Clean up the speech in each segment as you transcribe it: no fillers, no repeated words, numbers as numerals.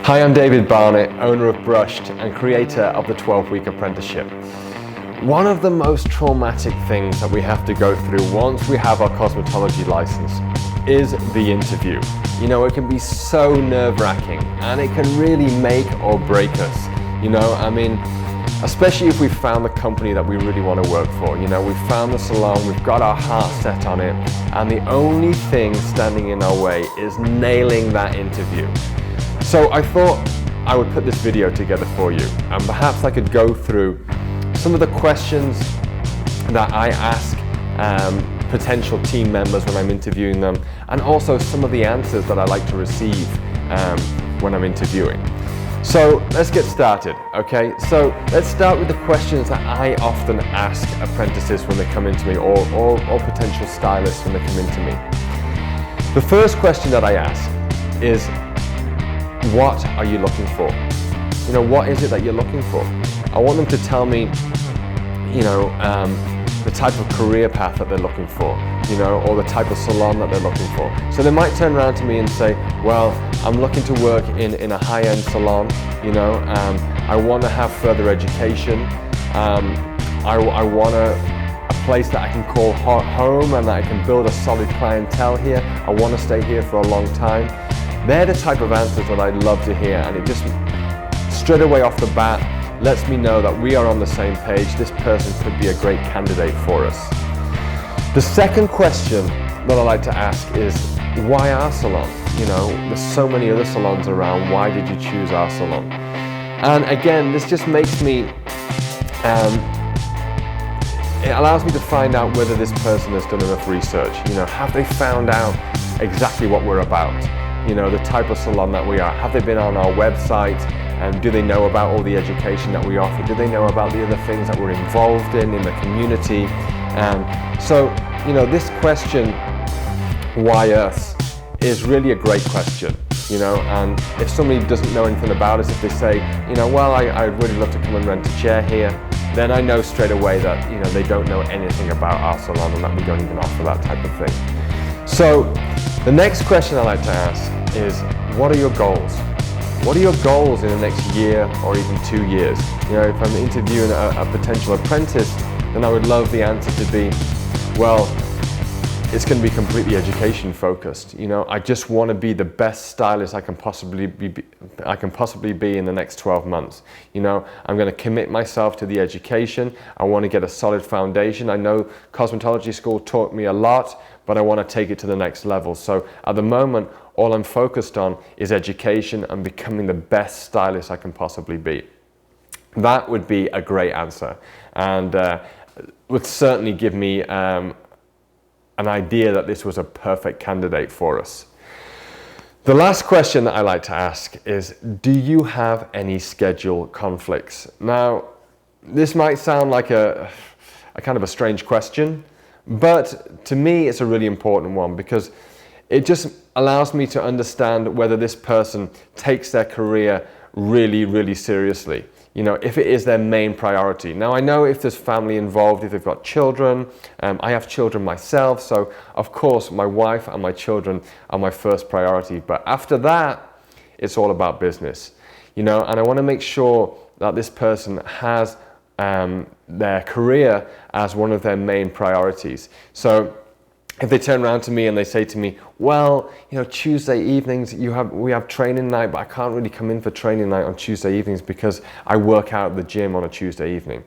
Hi, I'm David Barnett, owner of Brushed and creator of the 12-Week Apprenticeship. One of the most traumatic things that we have to go through once we have our cosmetology license is the interview. You know, it can be so nerve-wracking and it can really make or break us. You know, I mean, especially if we've found the company that we really want to work for. You know, we've found the salon, we've got our heart set on it, and the only thing standing in our way is nailing that interview. So I thought I would put this video together for you, and perhaps I could go through some of the questions that I ask potential team members when I'm interviewing them, and also some of the answers that I like to receive when I'm interviewing. So let's get started, okay? So let's start with the questions that I often ask apprentices when they come into me, or potential stylists when they come into me. The first question that I ask is, what are you looking for? You know, what is it that you're looking for? I want them to tell me, you know, the type of career path that they're looking for, you know, or the type of salon that they're looking for. So they might turn around to me and say, well, I'm looking to work in a high-end salon, you know, I want to have further education, I want a place that I can call home and that I can build a solid clientele here. I want to stay here for a long time. They're the type of answers that I love to hear, and it just straight away off the bat lets me know that we are on the same page. This person could be a great candidate for us. The second question that I like to ask is, why our salon? You know, there's so many other salons around. Why did you choose our salon? And again, this just makes me, it allows me to find out whether this person has done enough research. You know, have they found out exactly what we're about? You know, the type of salon that we are. Have they been on our website? And do they know about all the education that we offer? Do they know about the other things that we're involved in the community? So, you know, this question, why us, is really a great question. You know, and if somebody doesn't know anything about us, if they say, you know, well, I'd really love to come and rent a chair here, then I know straight away that, you know, they don't know anything about our salon and that we don't even offer that type of thing. So the next question I like to ask is, what are your goals? What are your goals in the next year or even 2 years? You know, if I'm interviewing a potential apprentice, then I would love the answer to be, well, it's going to be completely education focused. You know, I just want to be the best stylist I can possibly be in the next 12 months. You know, I'm going to commit myself to the education. I want to get a solid foundation. I know cosmetology school taught me a lot, but I want to take it to the next level. So at the moment, all I'm focused on is education and becoming the best stylist I can possibly be. That would be a great answer, and would certainly give me an idea that this was a perfect candidate for us. The last question that I like to ask is, do you have any schedule conflicts? Now, this might sound like a kind of a strange question, but to me it's a really important one, because it just allows me to understand whether this person takes their career really, really seriously. You know, if it is their main priority. Now, I know if there's family involved, if they've got children, I have children myself, so of course my wife and my children are my first priority. But after that, it's all about business. You know, and I want to make sure that this person has their career as one of their main priorities. So if they turn around to me and they say to me, well, you know, Tuesday evenings we have training night, but I can't really come in for training night on Tuesday evenings because I work out at the gym on a Tuesday evening.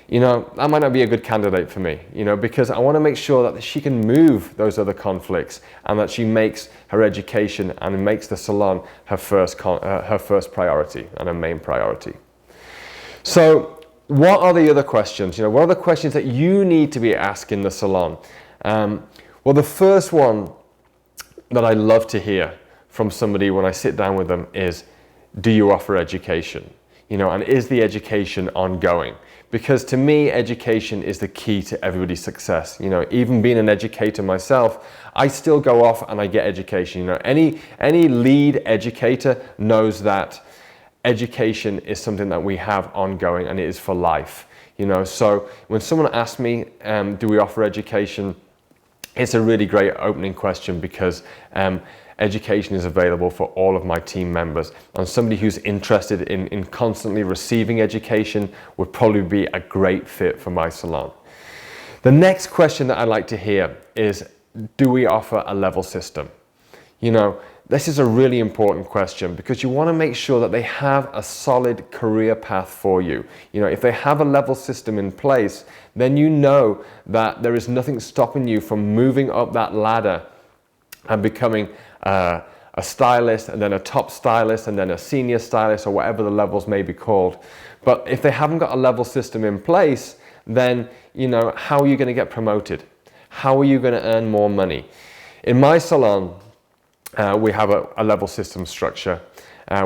You know, that might not be a good candidate for me, you know, because I want to make sure that she can move those other conflicts and that she makes her education and makes the salon her first priority and her main priority. So what are the other questions? You know, what are the questions that you need to be asking the salon? Well, the first one that I love to hear from somebody when I sit down with them is, do you offer education? You know, and is the education ongoing? Because to me, education is the key to everybody's success. You know, even being an educator myself, I still go off and I get education. You know, any lead educator knows that education is something that we have ongoing, and it is for life. You know, so when someone asks me, do we offer education? It's a really great opening question, because education is available for all of my team members. And somebody who's interested in constantly receiving education would probably be a great fit for my salon. The next question that I'd like to hear is, do we offer a level system? You know, this is a really important question because you want to make sure that they have a solid career path for you. You know, if they have a level system in place, then you know that there is nothing stopping you from moving up that ladder and becoming a stylist, and then a top stylist, and then a senior stylist, or whatever the levels may be called. But if they haven't got a level system in place, then, you know, how are you going to get promoted? How are you going to earn more money? In my salon, we have a level system structure.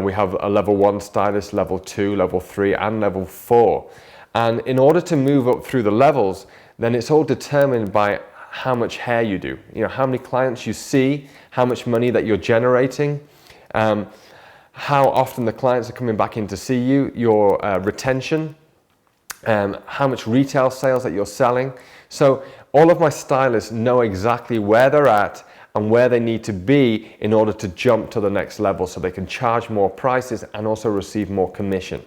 We have a level 1 stylist, level 2, level 3, and level 4. And in order to move up through the levels, then it's all determined by how much hair you do. You know, how many clients you see, how much money that you're generating, how often the clients are coming back in to see you, your retention, how much retail sales that you're selling. So all of my stylists know exactly where they're at and where they need to be in order to jump to the next level, so they can charge more prices and also receive more commission.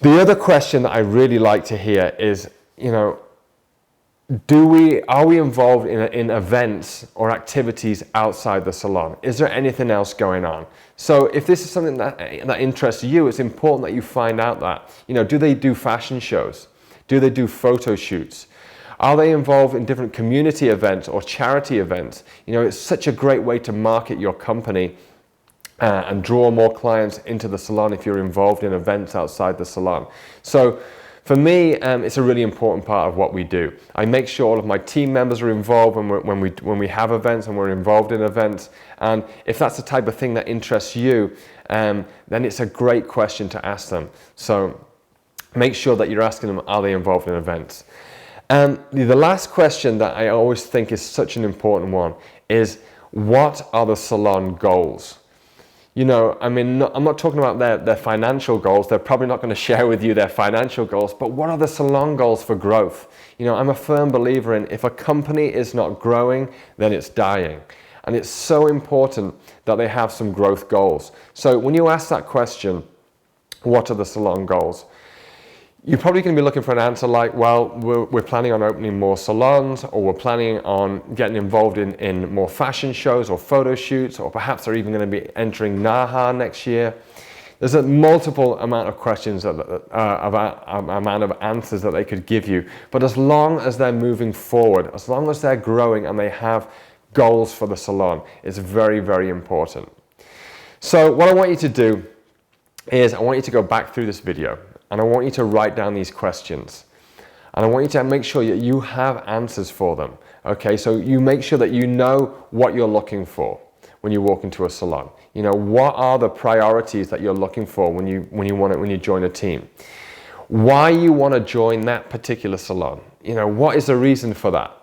The other question that I really like to hear is, you know, are we involved in events or activities outside the salon? Is there anything else going on? So if this is something that interests you, it's important that you find out that, you know, do they do fashion shows? Do they do photo shoots? Are they involved in different community events or charity events? You know, it's such a great way to market your company and draw more clients into the salon if you're involved in events outside the salon. So for me, it's a really important part of what we do. I make sure all of my team members are involved when we have events and we're involved in events. And if that's the type of thing that interests you, then it's a great question to ask them. So make sure that you're asking them, are they involved in events? And the last question that I always think is such an important one is, what are the salon goals? You know, I mean, I'm not talking about their financial goals. They're probably not going to share with you their financial goals, but what are the salon goals for growth? You know, I'm a firm believer in, if a company is not growing, then it's dying. And it's so important that they have some growth goals. So when you ask that question, what are the salon goals? You're probably going to be looking for an answer like, well, we're planning on opening more salons, or we're planning on getting involved in more fashion shows or photo shoots, or perhaps they're even going to be entering NAHA next year. There's a multiple amount of questions, amount of answers that they could give you. But as long as they're moving forward, as long as they're growing and they have goals for the salon, it's very, very important. So what I want you to do is, I want you to go back through this video. And I want you to write down these questions. And I want you to make sure that you have answers for them. Okay, so you make sure that you know what you're looking for when you walk into a salon. You know, what are the priorities that you're looking for when you join a team? Why you want to join that particular salon? You know, what is the reason for that?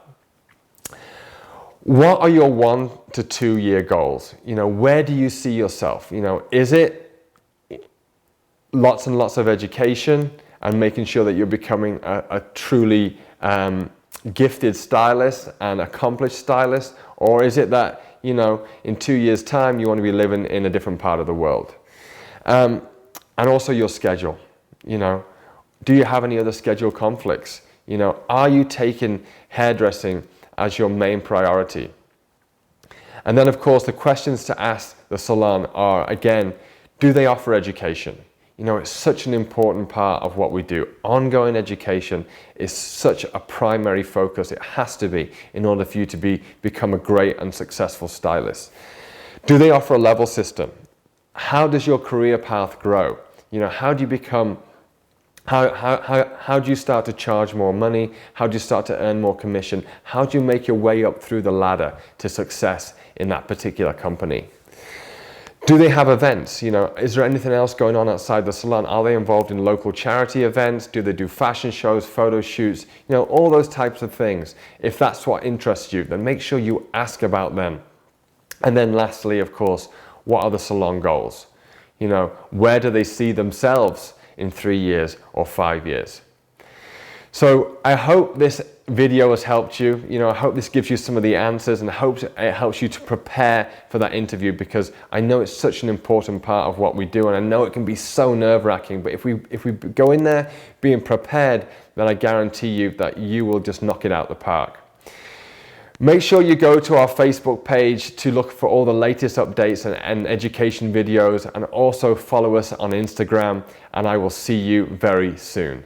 What are your 1 to 2 year goals? You know, where do you see yourself? You know, is it lots and lots of education and making sure that you're becoming a truly gifted stylist and accomplished stylist? Or is it that, you know, in 2 years' time you want to be living in a different part of the world? And also your schedule. You know, do you have any other schedule conflicts? You know, are you taking hairdressing as your main priority? And then, of course, the questions to ask the salon are, again, do they offer education? You know, it's such an important part of what we do. Ongoing education is such a primary focus. It has to be, in order for you to become a great and successful stylist. Do they offer a level system? How does your career path grow? You know, how do you become, how do you start to charge more money? How do you start to earn more commission? How do you make your way up through the ladder to success in that particular company? Do they have events? You know, is there anything else going on outside the salon? Are they involved in local charity events? Do they do fashion shows, photo shoots? You know, all those types of things. If that's what interests you, then make sure you ask about them. And then lastly, of course, what are the salon goals? You know, where do they see themselves in 3 years or 5 years? So I hope this video has helped you. I hope this gives you some of the answers, and I hope it helps you to prepare for that interview, because I know it's such an important part of what we do, and I know it can be so nerve-wracking, but if we go in there being prepared, then I guarantee you that you will just knock it out the park. Make sure you go to our Facebook page to look for all the latest updates and education videos, and also follow us on Instagram, and I will see you very soon.